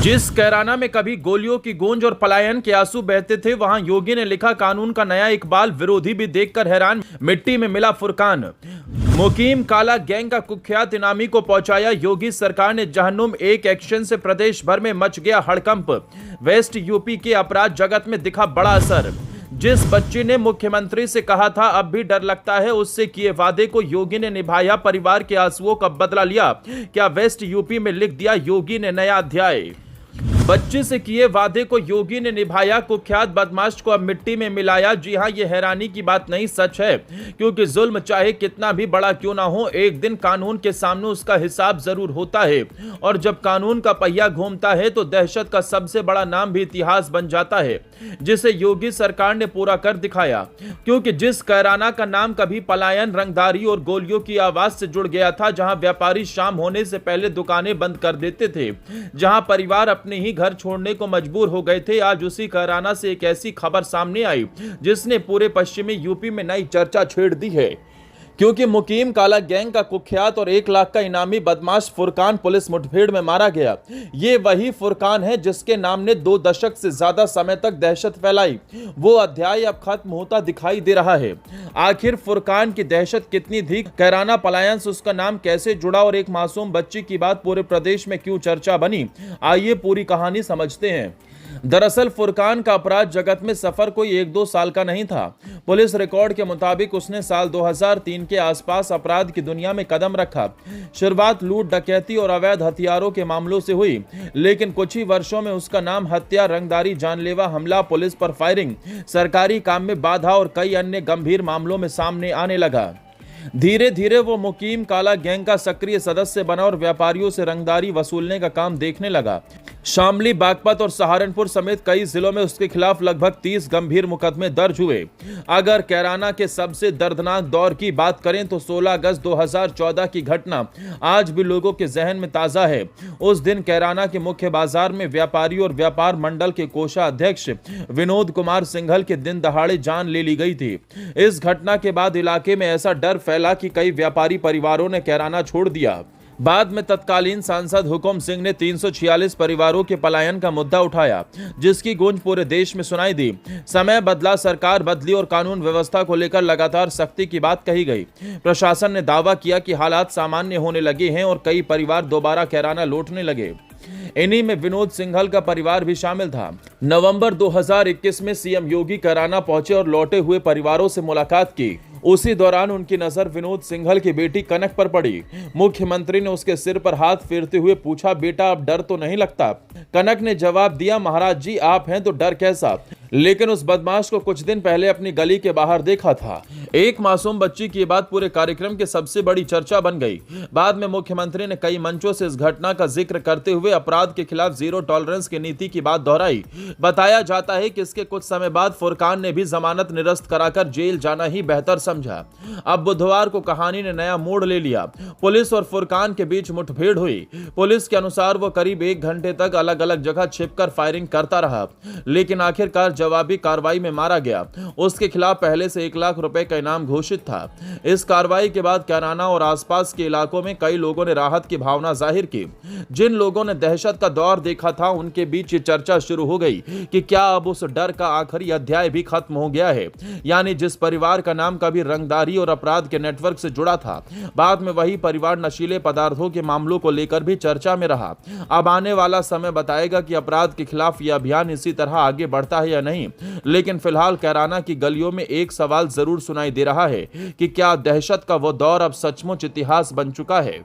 जिस कैराना में कभी गोलियों की गूंज और पलायन के आंसू बहते थे, वहां योगी ने लिखा कानून का नया इकबाल। विरोधी भी देखकर हैरान, मिट्टी में मिला फुरकान। मुकीम काला गैंग का कुख्यात इनामी को पहुंचाया योगी सरकार ने जहन्नुम। एक एक्शन से प्रदेश भर में मच गया हड़कंप। वेस्ट यूपी के अपराध जगत में दिखा बड़ा असर। जिस बच्ची ने मुख्यमंत्री से कहा था अब भी डर लगता है, उससे किए वादे को योगी ने निभाया। परिवार के आंसुओं का बदला लिया। क्या वेस्ट यूपी में लिख दिया योगी ने नया अध्याय। बच्चे से किए वादे को योगी ने निभाया, कुख्यात बदमाश को अब मिट्टी में मिलाया। जी हां, ये हैरानी की बात नहीं, सच है, क्योंकि जुल्म चाहे कितना भी बड़ा क्यों ना हो, एक दिन कानून के सामने उसका हिसाब जरूर होता है। और जब कानून का पहिया घूमता है तो दहशत का सबसे बड़ा नाम भी इतिहास बन जाता है, जिसे योगी सरकार ने पूरा कर दिखाया। क्योंकि जिस कैराना का नाम कभी पलायन, रंगदारी और गोलियों की आवाज से जुड़ गया था, जहां व्यापारी शाम होने से पहले दुकानें बंद कर देते थे, जहां परिवार अपने ही घर छोड़ने को मजबूर हो गए थे, आज उसी कैराना से एक ऐसी खबर सामने आई जिसने पूरे पश्चिमी यूपी में नई चर्चा छेड़ दी है। क्योंकि मुकीम काला गैंग का कुख्यात और 1 लाख का इनामी बदमाश फुरकान पुलिस मुठभेड़ में मारा गया। ये वही फुरकान है जिसके नाम ने 2 दशक से ज्यादा समय तक दहशत फैलाई। वो अध्याय अब खत्म होता दिखाई दे रहा है। आखिर फुरकान की दहशत कितनी थी, कैराना पलायन से उसका नाम कैसे जुड़ा और एक मासूम बच्ची की बात पूरे प्रदेश में क्यों चर्चा बनी, आइए पूरी कहानी समझते हैं। दरअसल फुरकान का अपराध जगत में सफर कोई 1-2 साल का नहीं था। पुलिस रिकॉर्ड के मुताबिक उसने साल 2003 के आसपास अपराध की दुनिया में कदम रखा। शुरुआत लूट, डकैती और अवैध हथियारों के मामलों से हुई, लेकिन कुछ ही वर्षों में उसका नाम हत्या, रंगदारी, जानलेवा हमला, पुलिस पर फायरिंग, सरकारी काम में बाधा और कई अन्य गंभीर मामलों में सामने आने लगा। धीरे धीरे वो मुकीम काला गैंग का सक्रिय सदस्य बना और व्यापारियों से रंगदारी वसूलने का काम देखने लगा। शामली, बागपत और सहारनपुर समेत कई जिलों में उसके खिलाफ लगभग 30 गंभीर मुकदमे दर्ज हुए। अगर कैराना के सबसे दर्दनाक दौर की बात करें तो 16 अगस्त 2014 की घटना आज भी लोगों के जहन में ताजा है। उस दिन कैराना के मुख्य बाजार में व्यापारी और व्यापार मंडल के कोषाध्यक्ष विनोद कुमार सिंघल के दिन दहाड़े जान ले ली गई थी। इस घटना के बाद इलाके में ऐसा डर फैला कि कई व्यापारी परिवारों ने कैराना छोड़ दिया। बाद में तत्कालीन सांसद हुकुम सिंह ने 346 परिवारों के पलायन का मुद्दा उठाया, जिसकी गूंज पूरे देश में सुनाई दी। समय बदला, सरकार बदली और कानून व्यवस्था को लेकर लगातार सख्ती की बात कही गई। प्रशासन ने दावा किया कि हालात सामान्य होने लगे हैं और कई परिवार दोबारा कैराना लौटने लगे। इन्हीं में विनोद सिंघल का परिवार भी शामिल था। नवंबर 2021 में सीएम योगी कैराना पहुंचे और लौटे हुए परिवारों से मुलाकात की। उसी दौरान उनकी नजर विनोद सिंघल की बेटी कनक पर पड़ी। मुख्यमंत्री ने उसके सिर पर हाथ फेरते हुए पूछा, बेटा अब डर तो नहीं लगता? कनक ने जवाब दिया, महाराज जी आप हैं तो डर कैसा, लेकिन उस बदमाश को कुछ दिन पहले अपनी गली के बाहर देखा था। एक मासूम बच्ची की बात पूरे कार्यक्रम की सबसे बड़ी चर्चा बन गई। बाद में मुख्यमंत्री ने कई मंचों से इस घटना का जिक्र करते हुए अपराध के खिलाफ जीरो टॉलरेंस की नीति की बात दोहराई। बताया जाता है कि इसके कुछ समय बाद फुरकान ने भी जमानत निरस्त कराकर जेल जाना ही बेहतर समझा। अब बुधवार को कहानी ने नया मोड़ ले लिया। पुलिस और फुरकान के बीच मुठभेड़ हुई। पुलिस के अनुसार वो करीब 1 घंटे तक अलग अलग जगह छिपकर फायरिंग करता रहा, लेकिन आखिरकार जवाबी कार्रवाई में मारा गया। उसके खिलाफ पहले से 1 लाख रुपए का इनाम घोषित था। इस कार्रवाई के बाद कैराना और आसपास के इलाकों में कई लोगों ने राहत की भावना जाहिर की। जिन लोगों ने दहशत का दौर देखा था उनके बीच ये चर्चा शुरू हो गई कि क्या अब उस डर का आखिरी अध्याय भी खत्म हो गया है। यानी जिस परिवार का नाम कभी रंगदारी और अपराध के नेटवर्क से जुड़ा था, बाद में वही परिवार नशीले पदार्थों के मामलों को लेकर भी चर्चा में रहा। अब आने वाला समय बताएगा कि अपराध के खिलाफ यह अभियान इसी तरह आगे बढ़ता है या नहीं, लेकिन फिलहाल कैराना की गलियों में एक सवाल जरूर सुनाई दे रहा है कि क्या दहशत का वो दौर अब सचमुच इतिहास बन चुका है।